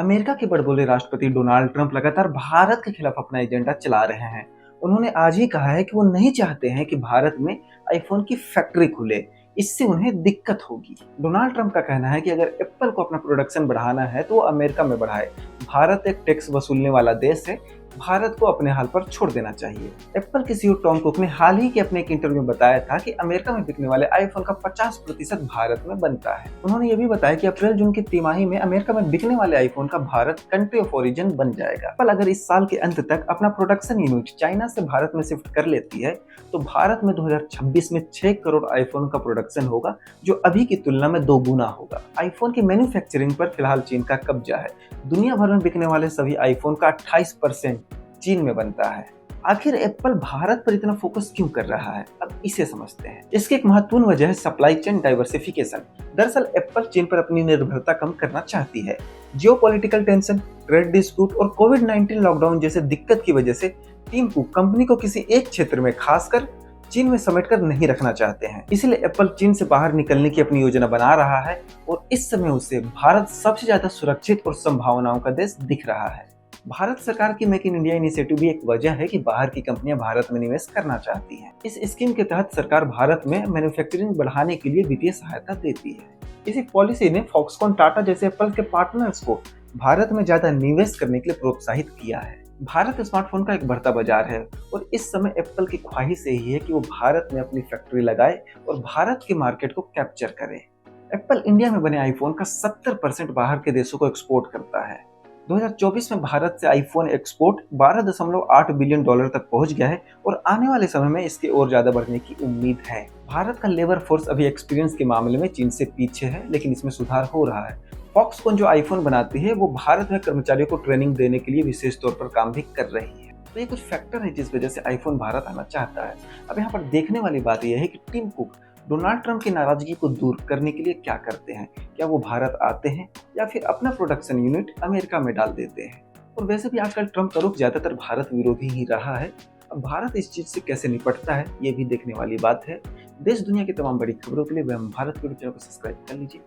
America के बड़बोले राष्ट्रपति Donald Trump लगातार भारत के खिलाफ अपना एजेंडा चला रहे हैं। उन्होंने आज ही कहा है कि वो नहीं चाहते हैं कि भारत में आईफोन की फैक्ट्री खुले, इससे उन्हें दिक्कत होगी। डोनाल्ड ट्रंप का कहना है कि अगर एप्पल को अपना प्रोडक्शन बढ़ाना है तो वो अमेरिका में बढ़ाए। भारत एक टैक्स वसूलने वाला देश है, भारत को अपने हाल पर छोड़ देना चाहिए। एप्पल के सीईओ टॉम कुक ने हाल ही के अपने एक इंटरव्यू में बताया था कि अमेरिका में बिकने वाले आईफोन का 50% भारत में बनता है। उन्होंने ये भी बताया कि अप्रैल जून की तिमाही में अमेरिका में बिकने वाले आईफोन का भारत कंट्री ऑफ ओरिजिन बन जाएगा। एप्पल अगर इस साल के अंत तक अपना प्रोडक्शन यूनिट चाइना से भारत में शिफ्ट कर लेती है तो भारत में 2026 में 6 करोड़ आईफोन का प्रोडक्शन होगा, जो अभी की तुलना में 2 गुना होगा। आईफोन की मैन्युफैक्चरिंग पर फिलहाल चीन का कब्जा है। दुनिया भर में बिकने वाले सभी आईफोन का 28% चीन में बनता है। आखिर एप्पल भारत पर इतना फोकस क्यों कर रहा है, अब इसे समझते हैं। इसकी एक महत्वपूर्ण वजह है सप्लाई चेन डाइवर्सिफिकेशन। दरअसल एप्पल चीन पर अपनी निर्भरता कम करना चाहती है। जियोपॉलिटिकल टेंशन, ट्रेड डिस्प्यूट और कोविड-19 लॉकडाउन जैसे दिक्कत की वजह से टीम कुक कंपनी को किसी एक क्षेत्र में, खासकर चीन में समेटकर नहीं रखना चाहते हैं। इसलिए एप्पल चीन से बाहर निकलने की अपनी योजना बना रहा है और इस समय उसे भारत सबसे ज्यादा सुरक्षित और संभावनाओं का देश दिख रहा है। भारत सरकार की मेक इन इंडिया इनिशिएटिव भी एक वजह है कि बाहर की कंपनियां भारत में निवेश करना चाहती हैं। इस स्कीम के तहत सरकार भारत में मैन्युफैक्चरिंग बढ़ाने के लिए वित्तीय सहायता देती है। इसी पॉलिसी ने फॉक्सकॉन, टाटा जैसे एप्पल के पार्टनर्स को भारत में ज्यादा निवेश करने के लिए प्रोत्साहित किया है। भारत स्मार्टफोन का एक बढ़ता बाजार है और इस समय एप्पल की ख्वाहिश यही है कि वो भारत में अपनी फैक्ट्री लगाए और भारत के मार्केट को कैप्चर करे। एप्पल इंडिया में बने आईफोन का 70% बाहर के देशों को एक्सपोर्ट करता है। 2024 में भारत से आईफोन एक्सपोर्ट $12.8 बिलियन तक पहुंच गया है और आने वाले समय में इसके और ज्यादा बढ़ने की उम्मीद है। भारत का लेबर फोर्स अभी एक्सपीरियंस के मामले में चीन से पीछे है, लेकिन इसमें सुधार हो रहा है। फॉक्सकॉन जो आईफोन बनाती है वो भारत में कर्मचारियों को ट्रेनिंग देने के लिए विशेष तौर पर काम भी कर रही है। तो ये कुछ फैक्टर है जिस वजह से आईफोन भारत आना चाहता है। अब यहाँ पर देखने वाली बात यह है कि टीम कुक डोनाल्ड ट्रंप की नाराजगी को दूर करने के लिए क्या करते हैं। क्या वो भारत आते हैं या फिर अपना प्रोडक्शन यूनिट अमेरिका में डाल देते हैं। और वैसे भी आजकल ट्रंप का रुख ज्यादातर भारत विरोधी ही रहा है। अब भारत इस चीज से कैसे निपटता है ये भी देखने वाली बात है। देश दुनिया की तमाम बड़ी खबरों के लिए वह भारत के चैनल को सब्सक्राइब कर लीजिए।